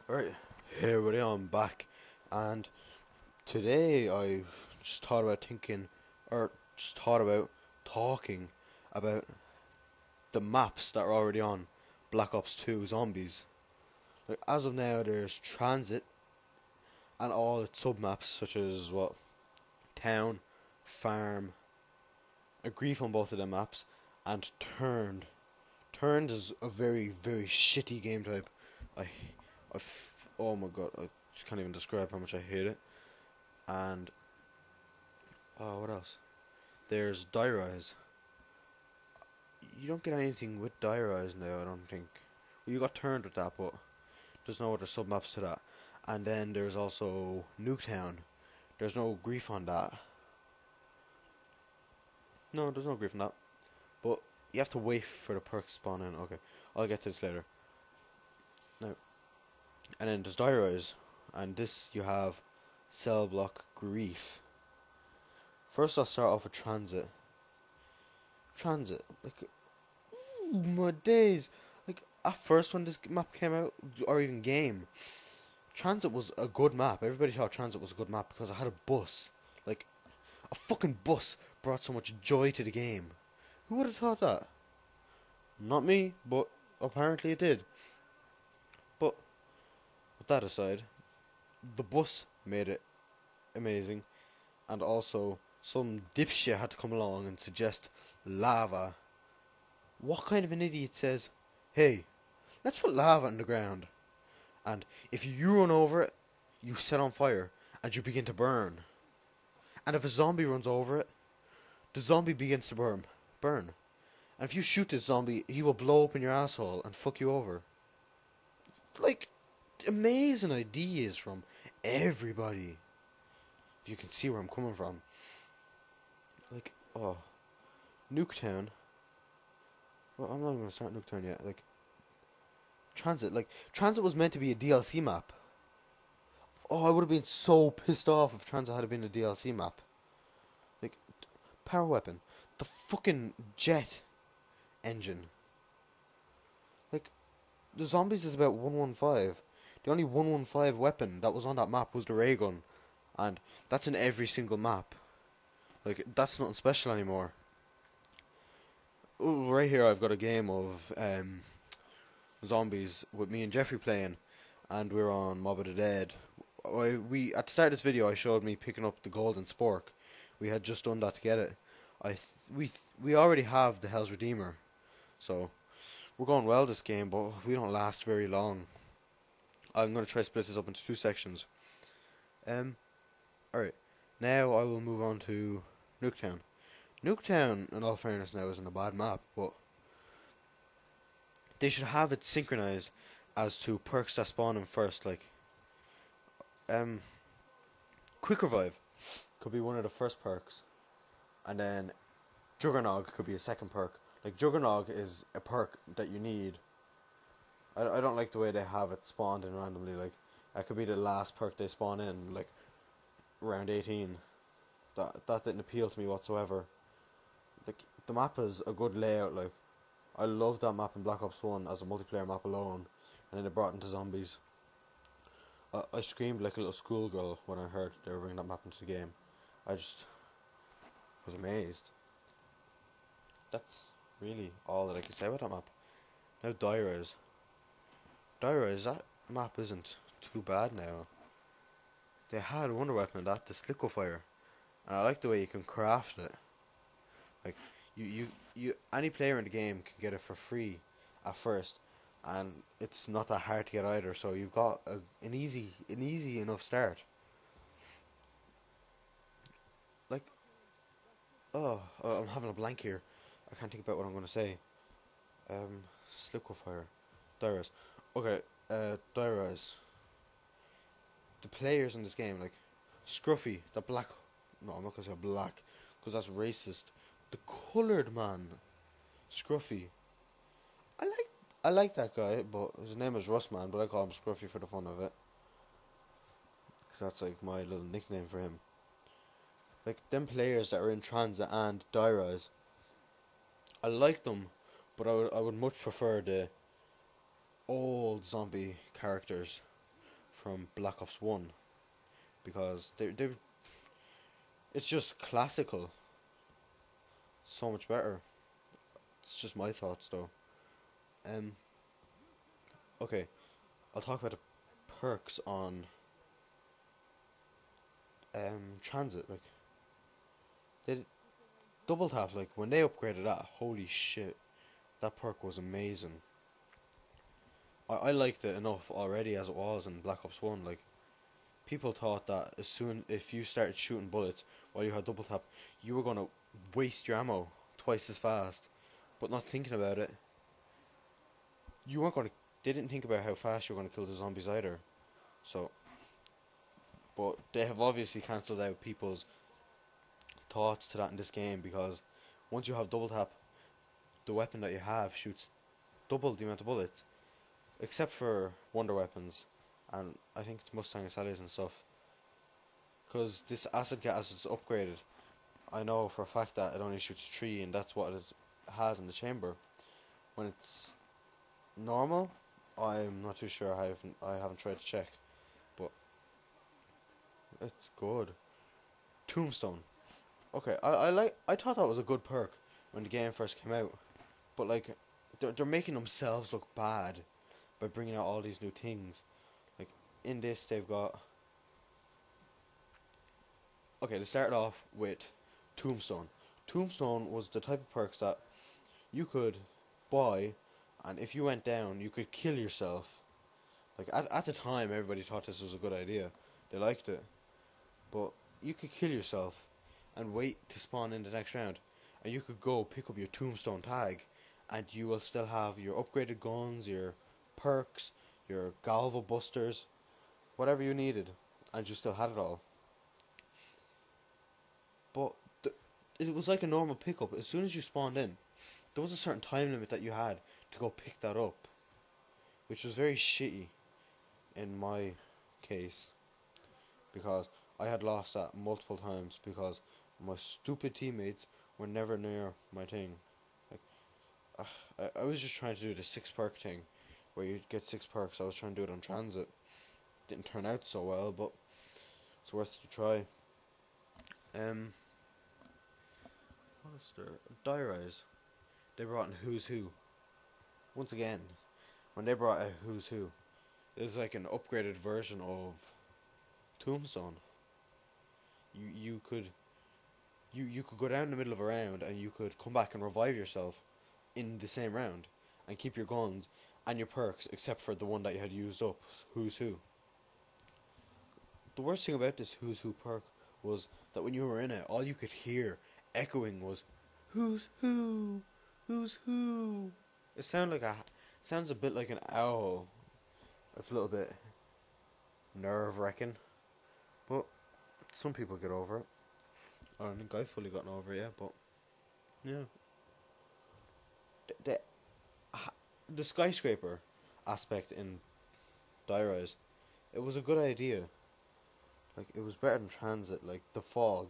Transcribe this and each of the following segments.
Right, here we are, I'm back, and today I just thought about thinking, or just thought about talking about the maps that are already on Black Ops 2 Zombies. Like, as of now, there's Transit and all its sub-maps, such as, Town, Farm, a grief on both of them maps, and Turned. Turned is a very, very shitty game type. I, oh my god, I just can't even describe how much I hate it. And what else? There's Die Rise. You don't get anything with Die Rise now, I don't think. Well, you got Turned with that, but there's no other sub maps to that. And then there's also Nuketown. There's no grief on that. No, there's no grief on that. But you have to wait for the perks spawn in. Okay, I'll get to this later. Now, and then there's Die Rise, and this you have Cell Block Grief. First, I'll start off with Transit. Transit, like, ooh, my days. Like, at first when this map came out, or even game, Transit was a good map. Everybody thought Transit was a good map because it had a bus. Like, a fucking bus brought so much joy to the game. Who would have thought that? Not me, but apparently it did. But with that aside, the bus made it amazing, and also some dipshit had to come along and suggest lava. What kind of an idiot says, "Hey, let's put lava in the ground, and if you run over it, you set on fire and you begin to burn. And if a zombie runs over it, the zombie begins to burn. And if you shoot this zombie, he will blow up in your asshole and fuck you over." Like, amazing ideas from everybody. If you can see where I'm coming from. Like, oh, Nuketown. Well, I'm not even gonna start Nuketown yet. Like, Transit was meant to be a DLC map. Oh, I would have been so pissed off if Transit had been a DLC map. Like, power weapon, the fucking jet engine. Like, the zombies is about 115. The only 115 weapon that was on that map was the ray gun, and that's in every single map. Like, that's nothing special anymore. Ooh, right here I've got a game of zombies with me and Jeffrey playing, and we're on Mob of the Dead. We at the start of this video I showed me picking up the golden spork. We had just done that to get it. We already have the Hell's Redeemer, so we're going well this game, but we don't last very long. I'm gonna try to split this up into two sections. Alright. Now I will move on to Nuketown. Nuketown, in all fairness now, isn't a bad map, but they should have it synchronized as to perks that spawn in first. Like, um, Quick Revive could be one of the first perks, and then Juggernog could be a second perk. Like, Juggernog is a perk that you need. I don't like the way they have it spawned in randomly. Like, that could be the last perk they spawn in, like, round 18. That didn't appeal to me whatsoever. Like, the map is a good layout. Like, I loved that map in Black Ops 1 as a multiplayer map alone, and then they brought it into zombies. I screamed like a little schoolgirl when I heard they were bringing that map into the game. I just was amazed. That's really all that I can say about that map. Now, Die Rise. Die Rise, that map isn't too bad now. They had a wonder weapon in that, the Liquefire, and I like the way you can craft it. Like, any player in the game can get it for free at first, and it's not that hard to get either. So you've got an easy enough start. Like, I'm having a blank here. I can't think about what I'm gonna say. Liquefire, Die Rise. Okay, Die Rise. The players in this game, like Scruffy, the black. No, I'm not gonna say black, because that's racist. The coloured man, Scruffy. I like I like that guy, but his name is Rustman, but I call him Scruffy for the fun of it, because that's like my little nickname for him. Like, them players that are in Transit and Die Rise, I like them, but I would much prefer the old zombie characters. from Black Ops 1 because they it's just classical, so much better. It's just my thoughts though. Um, okay, I'll talk about the perks on transit. Like they double tap. Like when they upgraded that, holy shit, that perk was amazing. I liked it enough already as it was in Black Ops 1. Like people thought that as soon if you started shooting bullets while you had double tap, you were gonna waste your ammo twice as fast. But not thinking about it, you weren't gonna. They didn't think about how fast you were gonna kill the zombies either. So, but they have obviously cancelled out people's thoughts to that in this game because once you have double tap, the weapon that you have shoots double the amount of bullets, except for wonder weapons, and I think it's Mustang Sallies and stuff. Because this acid gas is upgraded. I know for a fact that it only shoots 3, and that's what it has in the chamber. When it's normal, I'm not too sure. I haven't tried to check, but it's good. Tombstone. Okay, I thought that was a good perk when the game first came out, but like they're making themselves look bad by bringing out all these new things. Like in this, they've got. Okay, they started off with Tombstone. Tombstone was the type of perks that you could buy, and if you went down, you could kill yourself. Like at the time, everybody thought this was a good idea. They liked it, but you could kill yourself and wait to spawn in the next round, and you could go pick up your Tombstone tag, and you will still have your upgraded guns, your perks, your Galva busters, whatever you needed, and you still had it all. But it was like a normal pickup. As soon as you spawned in, there was a certain time limit that you had to go pick that up, which was very shitty in my case, because I had lost that multiple times because my stupid teammates were never near my thing. Like, I was just trying to do the 6 perk thing, where you get 6 perks. I was trying to do it on transit. Didn't turn out so well, but it's worth to try. What is there? Diarize. They brought in Who's Who. Once again, when they brought out Who's Who, it was like an upgraded version of Tombstone. You could go down in the middle of a round and you could come back and revive yourself in the same round and keep your guns and your perks except for the one that you had used up, Who's Who. The worst thing about this Who's Who perk was that when you were in it, all you could hear echoing was Who's Who, Who's Who. It sounds a bit like an owl. It's a little bit nerve-wracking, but some people get over it. I don't think I've fully gotten over it yet, but yeah. The skyscraper aspect in Diarize, it was a good idea. Like, it was better than transit. Like the fog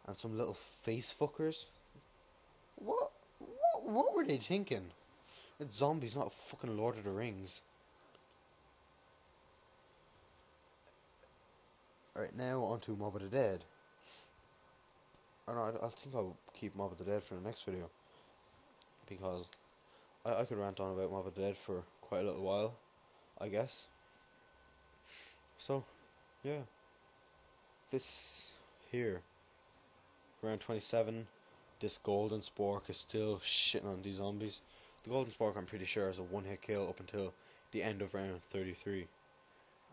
and some little face fuckers. What were they thinking? It's zombies, not fucking Lord of the Rings. Alright, now on to Mob of the Dead. I think I'll keep Mob of the Dead for the next video, because I could rant on about Mob of the Dead for quite a little while, I guess. So, yeah. This here, round 27, this Golden Spork is still shitting on these zombies. The Golden Spork, I'm pretty sure, is a one-hit kill up until the end of round 33.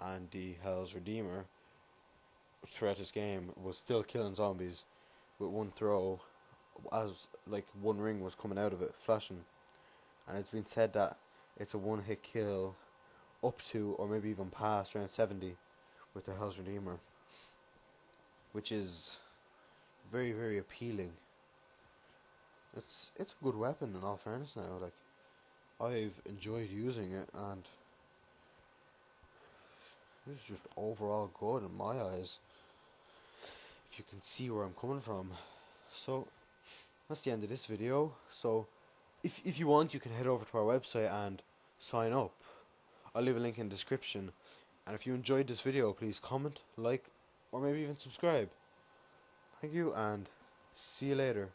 And the Hell's Redeemer, throughout this game, was still killing zombies with one throw, as like one ring was coming out of it, flashing. And it's been said that it's a one-hit kill up to, or maybe even past, round 70 with the Hell's Redeemer, which is very, very appealing. It's a good weapon in all fairness now. Like, I've enjoyed using it, and it's just overall good in my eyes, if you can see where I'm coming from. So that's the end of this video. So if you want, you can head over to our website and sign up. I'll leave a link in the description, And if you enjoyed this video, please comment, like, or maybe even subscribe. Thank you, and see you later.